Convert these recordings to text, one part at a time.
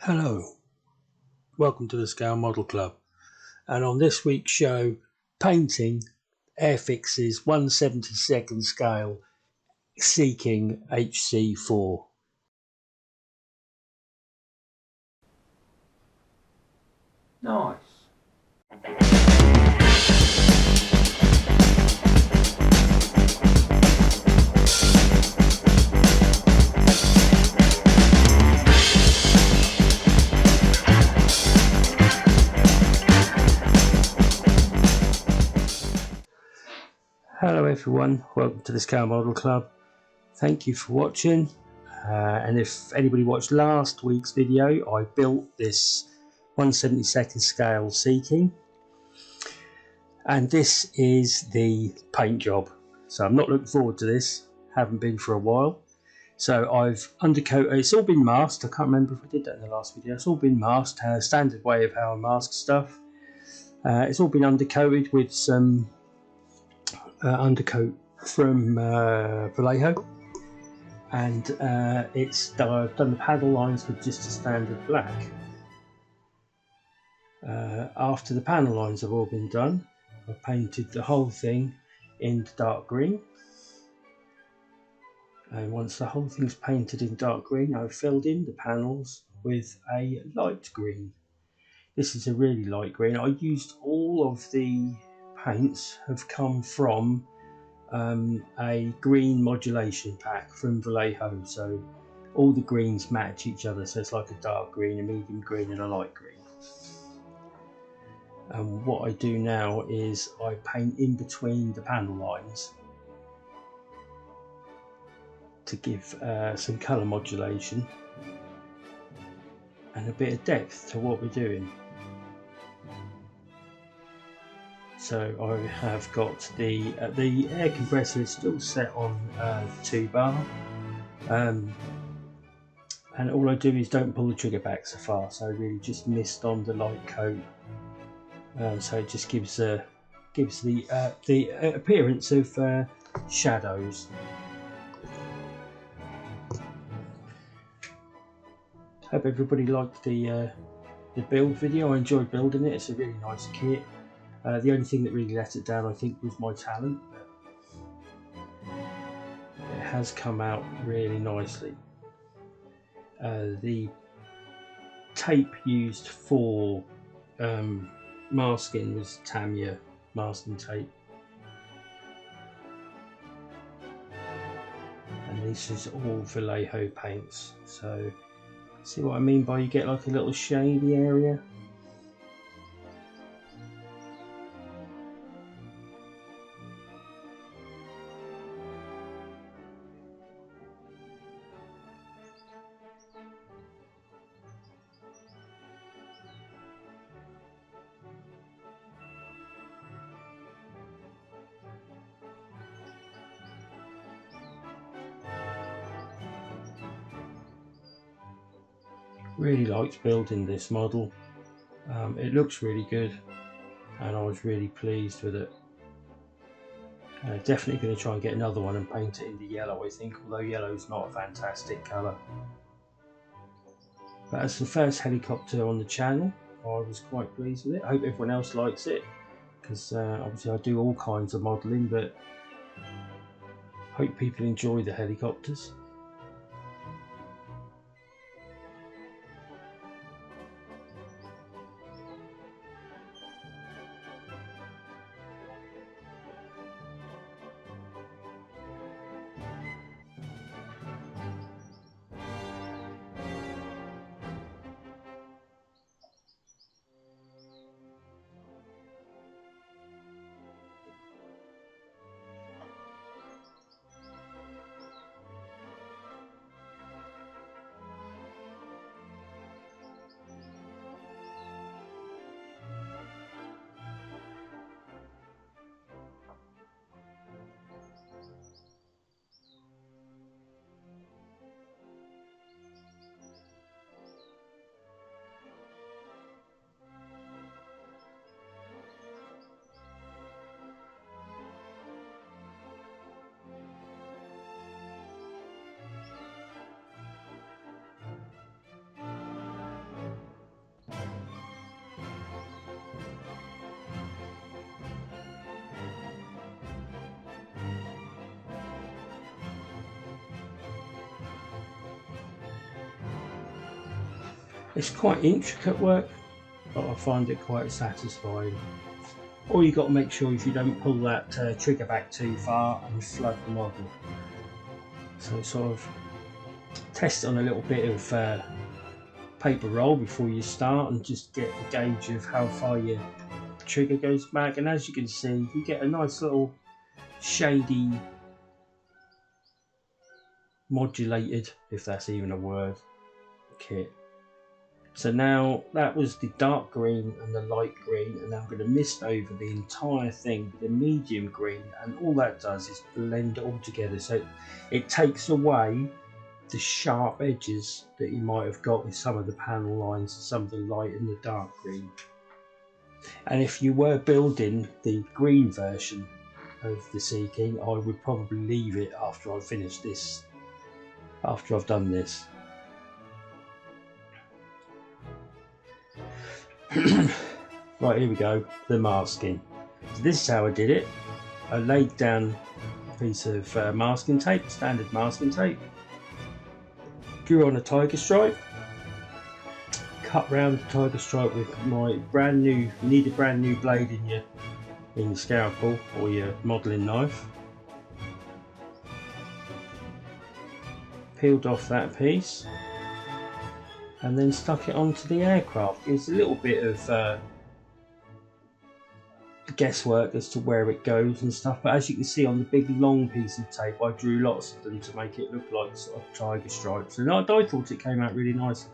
Hello, welcome to the Scale Model Club, and on this week's show, painting Airfix's 1/72nd scale Seeking hc4. Nice. Hello everyone, welcome to the Scale Model Club. Thank you for watching, and if anybody watched last week's video, I built this 1/72nd scale Seeking, and this is the paint job. So I'm not looking forward to this, haven't been for a while. So I've undercoated, it's all been masked. I can't remember if I did that in the last video. It's all been masked, standard way of how I mask stuff. It's all been undercoated with some undercoat from Vallejo, and I've done the paddle lines with just a standard black. After the panel lines have all been done, I've painted the whole thing in dark green. And once the whole thing's painted in dark green, I've filled in the panels with a light green. This is a really light green. I used all of the paints have come from a green modulation pack from Vallejo, so all the greens match each other, so it's like a dark green, a medium green and a light green. And what I do now is I paint in between the panel lines to give some colour modulation and a bit of depth to what we're doing. So I have got the air compressor is still set on 2 bar, and all I do is don't pull the trigger back so far, so I really just mist on the light coat, so it just gives the appearance of shadows. Hope everybody liked the build video. I enjoyed building it. It's a really nice kit. The only thing that really let it down, I think, was my talent, but it has come out really nicely. The tape used for masking was Tamiya masking tape, and this is all Vallejo paints. So see what I mean by you get like a little shady area? Really liked building this model. It looks really good and I was really pleased with it. Definitely going to try and get another one and paint it in the yellow, I think, although yellow is not a fantastic colour. But as the first helicopter on the channel, I was quite pleased with it. I hope everyone else likes it, because obviously I do all kinds of modelling, but I hope people enjoy the helicopters. It's quite intricate work, but I find it quite satisfying. All you got to make sure is you don't pull that trigger back too far and flood the model. So sort of test it on a little bit of paper roll before you start and just get a gauge of how far your trigger goes back. And as you can see, you get a nice little shady, modulated, if that's even a word, kit. So now that was the dark green and the light green, and now I'm going to mist over the entire thing with a medium green, and all that does is blend it all together, so it takes away the sharp edges that you might have got with some of the panel lines, some of the light and the dark green. And if you were building the green version of the Sea King, I would probably leave it after I finish this, after I've done this. Right, here we go, the masking. So this is how I did it. I laid down a piece of masking tape, standard masking tape, drew on a tiger stripe, cut round the tiger stripe with my brand new, you need a brand new blade in your scalpel or your modelling knife. Peeled off that piece and then stuck it onto the aircraft. It's a little bit of guesswork as to where it goes and stuff, but as you can see on the big long piece of tape, I drew lots of them to make it look like sort of tiger stripes, and I thought it came out really nicely.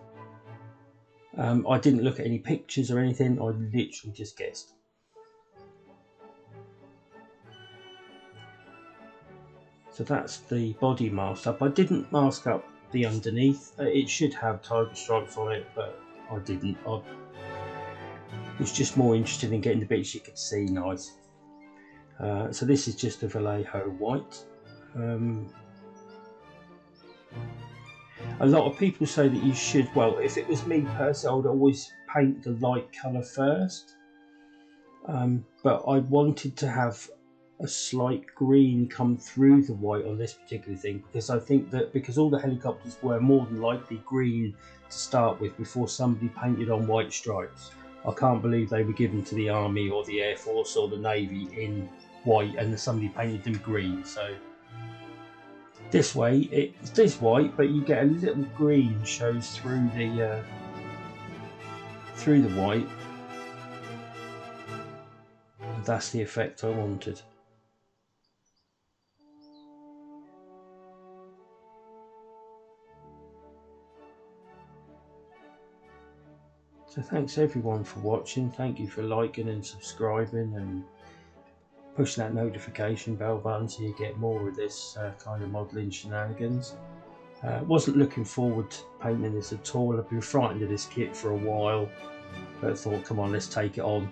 I didn't look at any pictures or anything, I literally just guessed. So that's the body masked up. I didn't mask up the underneath. It should have tiger stripes on it, but I didn't. I was just more interested in getting the bits you could see nice. So this is just a Vallejo white. A lot of people say that you should, well, if it was me personally, I would always paint the light colour first. But I wanted to have a slight green come through the white on this particular thing, because I think that because all the helicopters were more than likely green to start with before somebody painted on white stripes. I can't believe they were given to the Army or the Air Force or the Navy in white and somebody painted them green. So this way it's this white, but you get a little green shows through the white. And that's the effect I wanted. So thanks everyone for watching. Thank you for liking and subscribing and pushing that notification bell button so you get more of this kind of modelling shenanigans. Wasn't looking forward to painting this at all. I've been frightened of this kit for a while, but I thought, come on, let's take it on.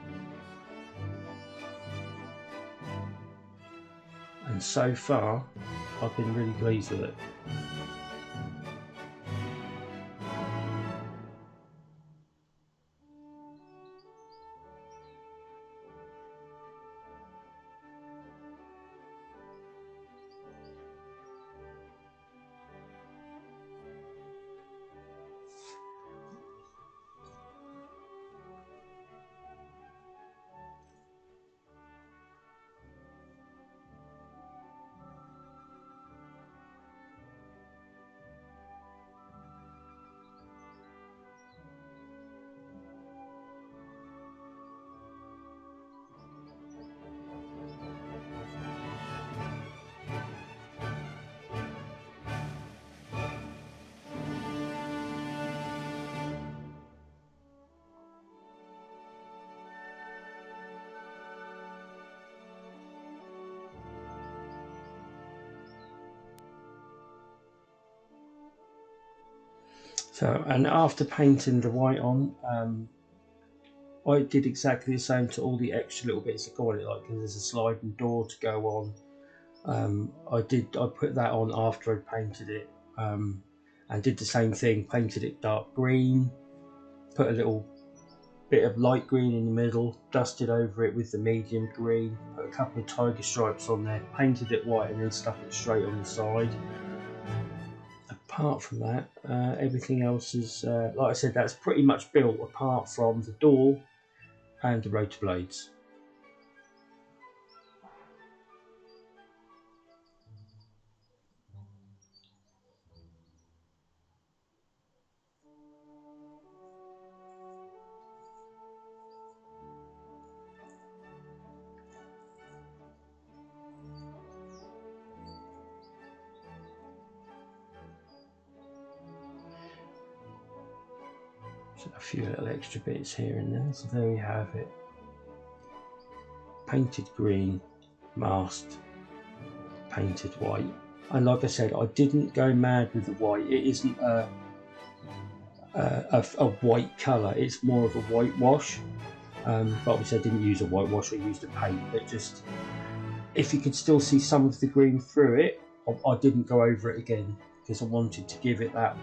And so far, I've been really pleased with it. So, and after painting the white on, I did exactly the same to all the extra little bits that go on it, like there's a sliding door to go on. I put that on after I painted it, and did the same thing, painted it dark green, put a little bit of light green in the middle, dusted over it with the medium green, put a couple of tiger stripes on there, painted it white and then stuck it straight on the side. apart from that, everything else is, like I said, that's pretty much built apart from the door and the rotor blades. So a few little extra bits here and there, so there we have it. Painted green, masked, painted white. And like I said, I didn't go mad with the white. It isn't a white colour, it's more of a whitewash. But obviously I didn't use a whitewash, I used a paint. But just, if you could still see some of the green through it, I didn't go over it again, because I wanted to give it that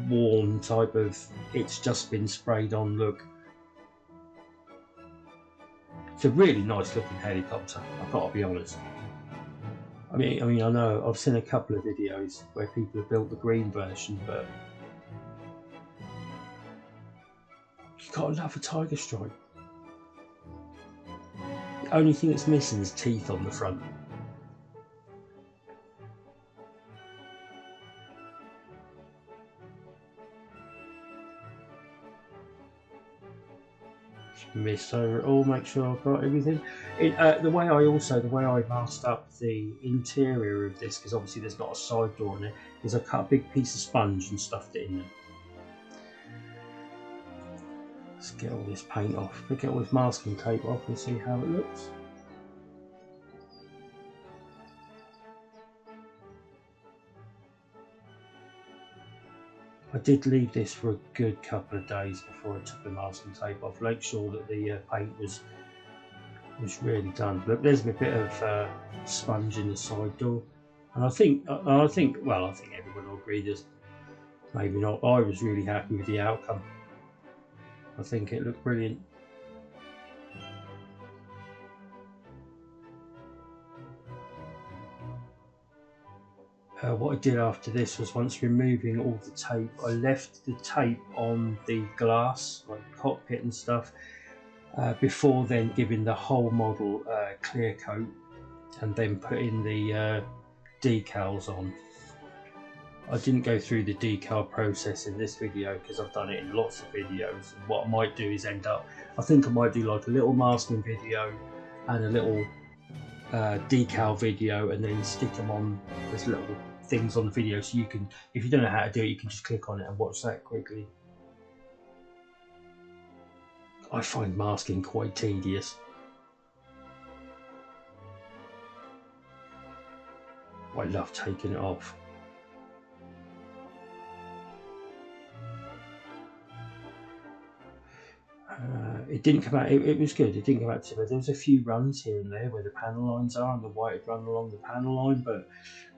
warm type of, it's just been sprayed on look. It's a really nice looking helicopter, I've got to be honest. I mean I know I've seen a couple of videos where people have built the green version, but you gotta love a tiger stripe. The only thing that's missing is teeth on the front. Mist over it all, make sure I've got everything. The way I masked up the interior of this, because obviously there's not a side door in it, is I cut a big piece of sponge and stuffed it in there. Let's get all this paint off, get all this masking tape off and see how it looks. I did leave this for a good couple of days before I took the masking tape off. Make sure that the paint was really done. Look, there's a bit of sponge in the side door, and I think everyone will agree. There's maybe not. I was really happy with the outcome. I think it looked brilliant. What I did after this was, once removing all the tape, I left the tape on the glass, like cockpit and stuff, before then giving the whole model clear coat and then putting the decals on. I didn't go through the decal process in this video because I've done it in lots of videos. What I might do is I think I might do like a little masking video and a little decal video, and then stick them on as little things on the video, so you can, if you don't know how to do it, you can just click on it and watch that quickly. I find masking quite tedious. I love taking it off. It didn't come out, it was good, it didn't come out too bad. There was a few runs here and there where the panel lines are, and the white had run along the panel line, but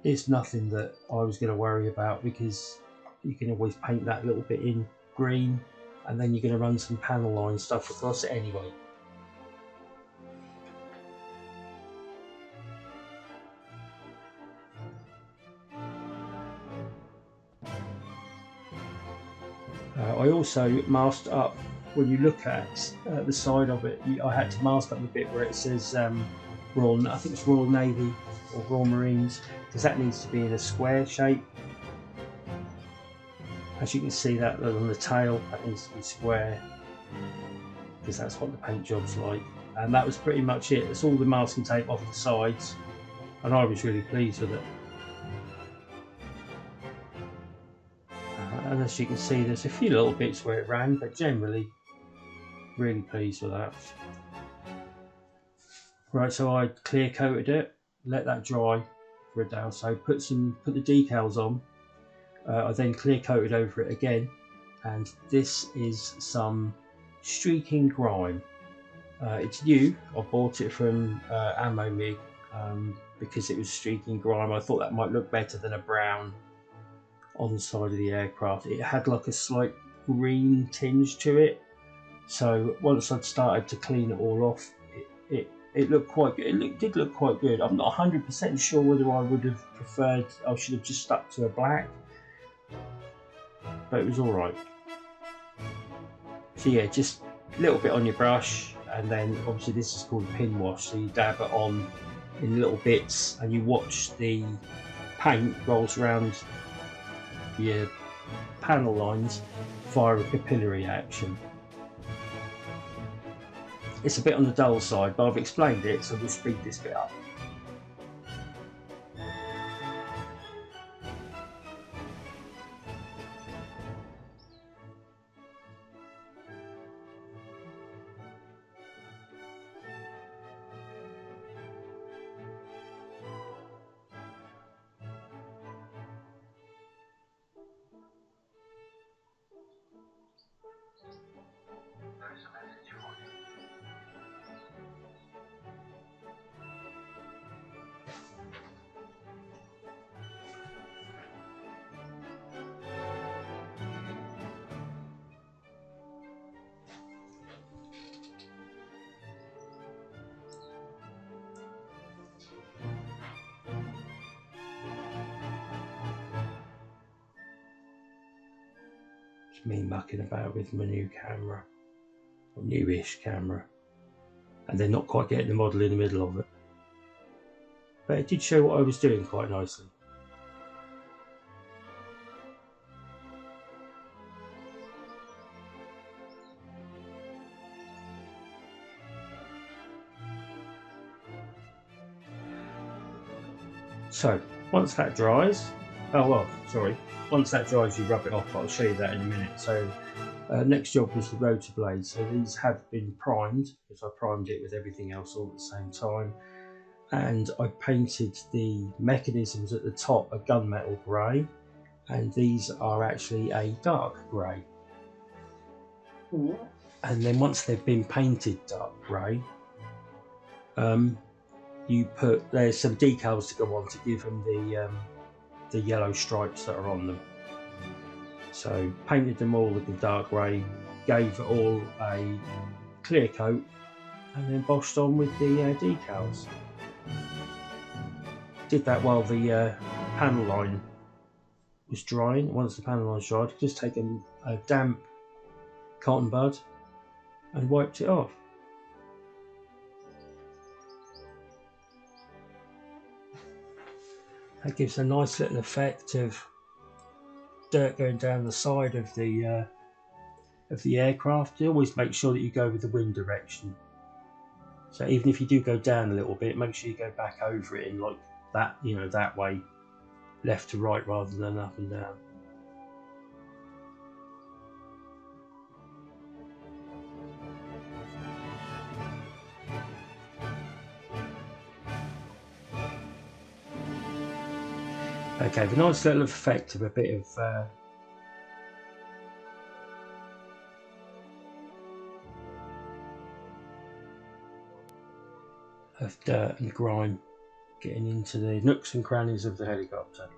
it's nothing that I was going to worry about, because you can always paint that little bit in green, and then you're going to run some panel line stuff across it anyway. I also masked up, when you look at the side of it, I had to mask up the bit where it says I think it's Royal Navy or Royal Marines, because that needs to be in a square shape. As you can see, that on the tail, that needs to be square, because that's what the paint job's like. And that was pretty much it. It's all the masking tape off the sides, and I was really pleased with it. And as you can see, there's a few little bits where it ran, but generally really pleased with that. Right, so I clear coated it, let that dry for a day or so, put the decals on. I then clear coated over it again, and this is some streaking grime. It's new. I bought it from Ammo Mig because it was streaking grime. I thought that might look better than a brown on the side of the aircraft. It had like a slight green tinge to it, so once I'd started to clean it all off, it looked quite good. It did look quite good. I'm not 100% sure whether I would have preferred, I should have just stuck to a black, but it was alright. So yeah, just a little bit on your brush, and then obviously this is called pin wash, so you dab it on in little bits and you watch the paint rolls around your panel lines via a capillary action. It's a bit on the dull side, but I've explained it, so we'll speed this bit up. Me mucking about with my new camera, or newish camera, and then not quite getting the model in the middle of it, but it did show what I was doing quite nicely. So once that dries, once that dries you rub it off, but I'll show you that in a minute. So next job was the rotor blades. So these have been primed, because I primed it with everything else all at the same time, and I painted the mechanisms at the top a gunmetal grey, and these are actually a dark grey. And then once they've been painted dark grey, there's some decals to go on to give them the yellow stripes that are on them. So painted them all with the dark grey, gave it all a clear coat, and then bossed on with the decals. Did that while the panel line was drying. Once the panel line's dried, just take a damp cotton bud and wiped it off. That gives a nice little effect of dirt going down the side of the aircraft. You always make sure that you go with the wind direction. So even if you do go down a little bit, make sure you go back over it in like that, that way, left to right rather than up and down. Okay, the nice little effect of a bit of dirt and grime getting into the nooks and crannies of the helicopter.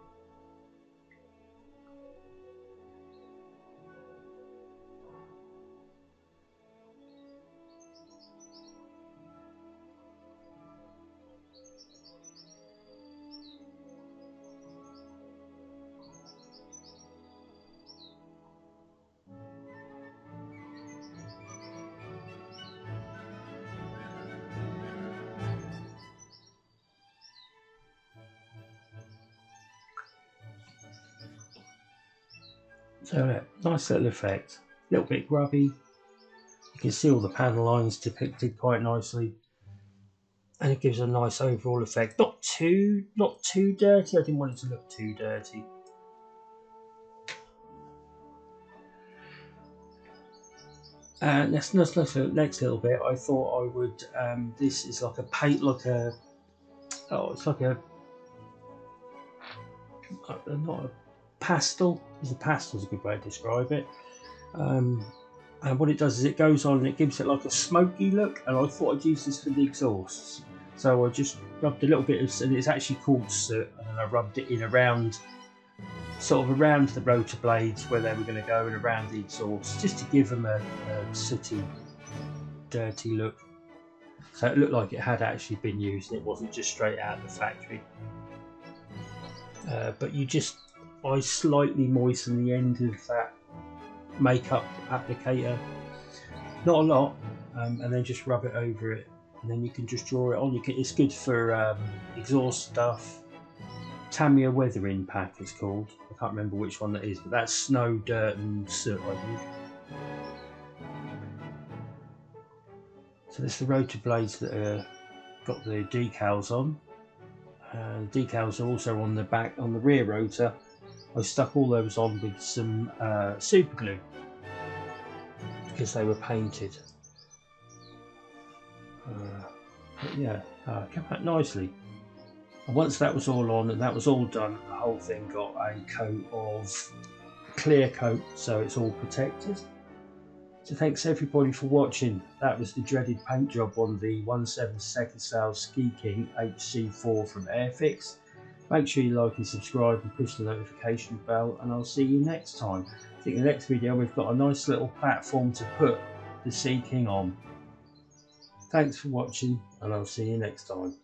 So yeah, nice little effect, a little bit grubby. You can see all the panel lines depicted quite nicely, and it gives a nice overall effect. Not too dirty. I didn't want it to look too dirty. And next little bit, I thought I would. This is like a paint, it's like a not a pastel. A pastel is a good way to describe it. And what it does is it goes on and it gives it like a smoky look. And I thought I'd use this for the exhausts. So I just rubbed a little bit of, and it's actually called soot, and then I rubbed it in around the rotor blades where they were going to go, and around the exhaust, just to give them a sooty, dirty look. So it looked like it had actually been used, and it wasn't just straight out of the factory. But I slightly moisten the end of that makeup applicator, not a lot, and then just rub it over it, and then you can just draw it on. It's good for exhaust stuff. Tamiya weathering pack it's called. I can't remember which one that is, but that's snow, dirt and soot, I think. So this is the rotor blades that are got the decals on. The decals are also on the back, on the rear rotor. I stuck all those on with some super glue because they were painted. But yeah, came out nicely. And once that was all on and that was all done, the whole thing got a coat of clear coat, so it's all protected. So thanks everybody for watching. That was the dreaded paint job on the 1/7 sale Ski King hc4 from Airfix. Make sure you like and subscribe and push the notification bell, and I'll see you next time. I think the next video we've got a nice little platform to put the Sea King on. Thanks for watching, and I'll see you next time.